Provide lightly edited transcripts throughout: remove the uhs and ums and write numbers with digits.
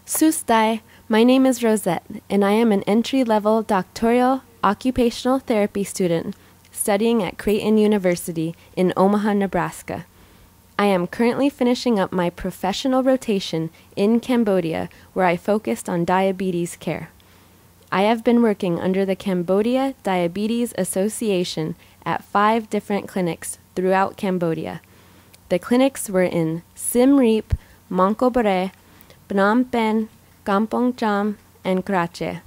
Sustai, my name is Rosette, and I am an entry-level doctoral occupational therapy student studying at Creighton University in Omaha, Nebraska. I am currently finishing up my professional rotation in Cambodia, where I focused on diabetes care. I have been working under the Cambodia Diabetes Association at 5 different clinics throughout Cambodia. The clinics were in Siem Reap, Mongkobore, Phnom Penh, Kampong Cham, and Krache.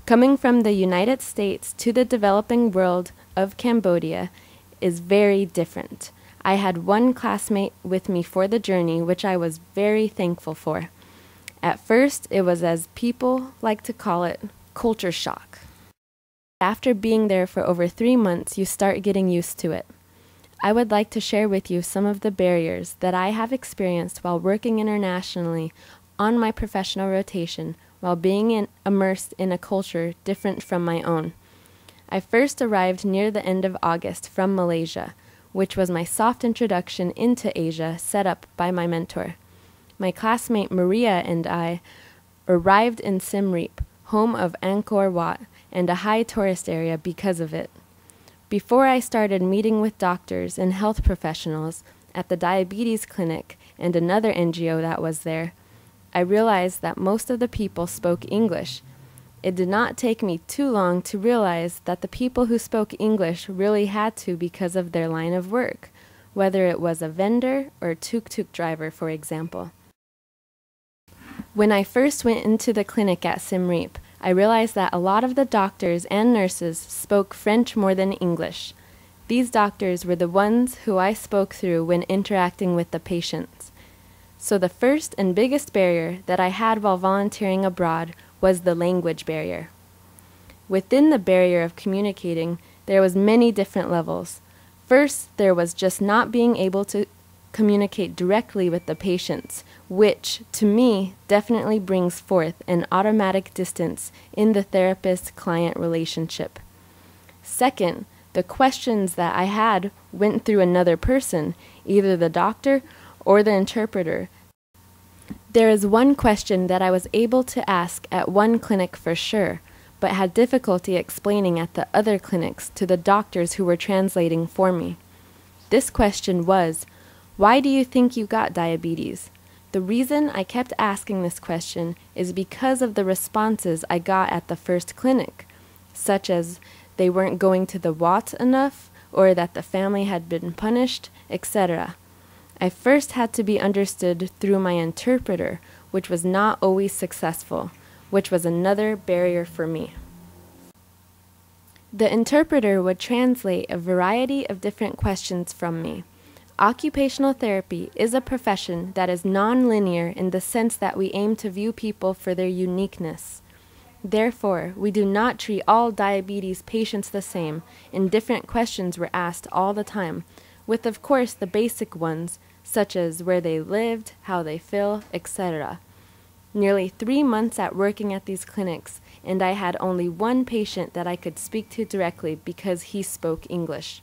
Coming from the United States to the developing world of Cambodia is very different. I had one classmate with me for the journey, which I was very thankful for. At first, it was, as people like to call it, culture shock. After being there for over 3 months, you start getting used to it. I would like to share with you some of the barriers that I have experienced while working internationally on my professional rotation while being immersed in a culture different from my own. I first arrived near the end of August from Malaysia, which was my soft introduction into Asia set up by my mentor. My classmate Maria and I arrived in Siem Reap, home of Angkor Wat, and a high tourist area because of it. Before I started meeting with doctors and health professionals at the diabetes clinic and another NGO that was there, I realized that most of the people spoke English. It did not take me too long to realize that the people who spoke English really had to because of their line of work, whether it was a vendor or a tuk-tuk driver, for example. When I first went into the clinic at Siem Reap, I realized that a lot of the doctors and nurses spoke French more than English. These doctors were the ones who I spoke through when interacting with the patients. So the first and biggest barrier that I had while volunteering abroad was the language barrier. Within the barrier of communicating, there was many different levels. First, there was just not being able to communicate directly with the patients, which, to me, definitely brings forth an automatic distance in the therapist-client relationship. Second, the questions that I had went through another person, either the doctor or the interpreter. There is one question that I was able to ask at one clinic for sure, but had difficulty explaining at the other clinics to the doctors who were translating for me. This question was, "Why do you think you got diabetes?" The reason I kept asking this question is because of the responses I got at the first clinic, such as they weren't going to the Wat enough, or that the family had been punished, etc. I first had to be understood through my interpreter, which was not always successful, which was another barrier for me. The interpreter would translate a variety of different questions from me. Occupational therapy is a profession that is non-linear in the sense that we aim to view people for their uniqueness. Therefore, we do not treat all diabetes patients the same, and different questions were asked all the time, with of course the basic ones, such as where they lived, how they feel, etc. Nearly 3 months at working at these clinics, and I had only one patient that I could speak to directly because he spoke English.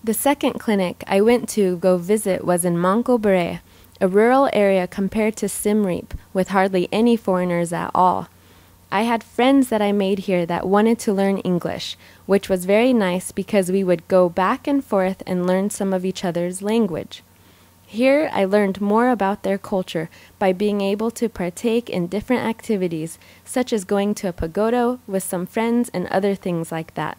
The second clinic I went to go visit was in Mongkobore, a rural area compared to Siem Reap, with hardly any foreigners at all. I had friends that I made here that wanted to learn English, which was very nice because we would go back and forth and learn some of each other's language. Here I learned more about their culture by being able to partake in different activities, such as going to a pagoda with some friends and other things like that.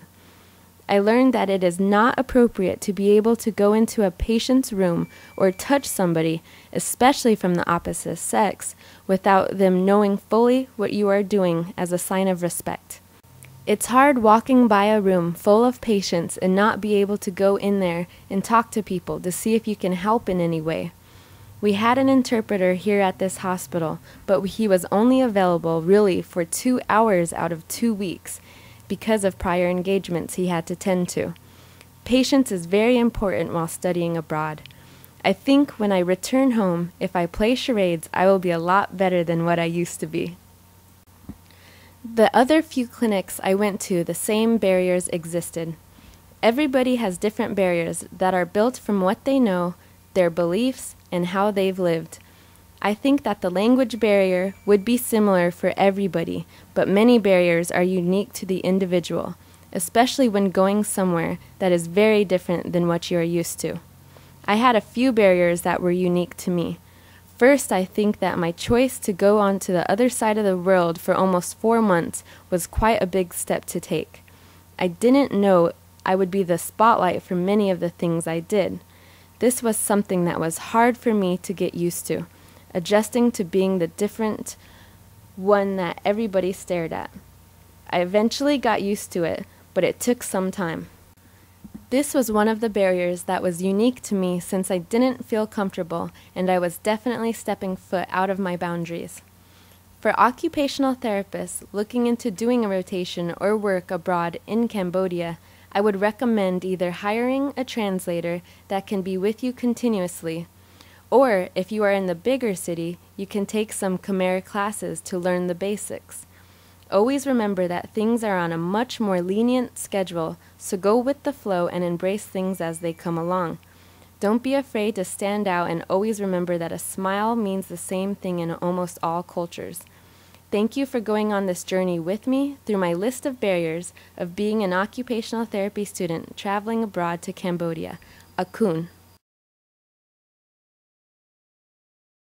I learned that it is not appropriate to be able to go into a patient's room or touch somebody, especially from the opposite sex, without them knowing fully what you are doing as a sign of respect. It's hard walking by a room full of patients and not be able to go in there and talk to people to see if you can help in any way. We had an interpreter here at this hospital, but he was only available really for 2 hours out of 2 weeks, because of prior engagements he had to tend to. Patience is very important while studying abroad. I think when I return home, if I play charades, I will be a lot better than what I used to be. The other few clinics I went to, the same barriers existed. Everybody has different barriers that are built from what they know, their beliefs, and how they've lived. I think that the language barrier would be similar for everybody, but many barriers are unique to the individual, especially when going somewhere that is very different than what you are used to. I had a few barriers that were unique to me. First, I think that my choice to go on to the other side of the world for almost 4 months was quite a big step to take. I didn't know I would be the spotlight for many of the things I did. This was something that was hard for me to get used to, adjusting to being the different one that everybody stared at. I eventually got used to it, but it took some time. This was one of the barriers that was unique to me since I didn't feel comfortable and I was definitely stepping foot out of my boundaries. For occupational therapists looking into doing a rotation or work abroad in Cambodia, I would recommend either hiring a translator that can be with you continuously, or if you are in the bigger city, you can take some Khmer classes to learn the basics. Always remember that things are on a much more lenient schedule, so go with the flow and embrace things as they come along. Don't be afraid to stand out, and always remember that a smile means the same thing in almost all cultures. Thank you for going on this journey with me through my list of barriers of being an occupational therapy student traveling abroad to Cambodia. Akun.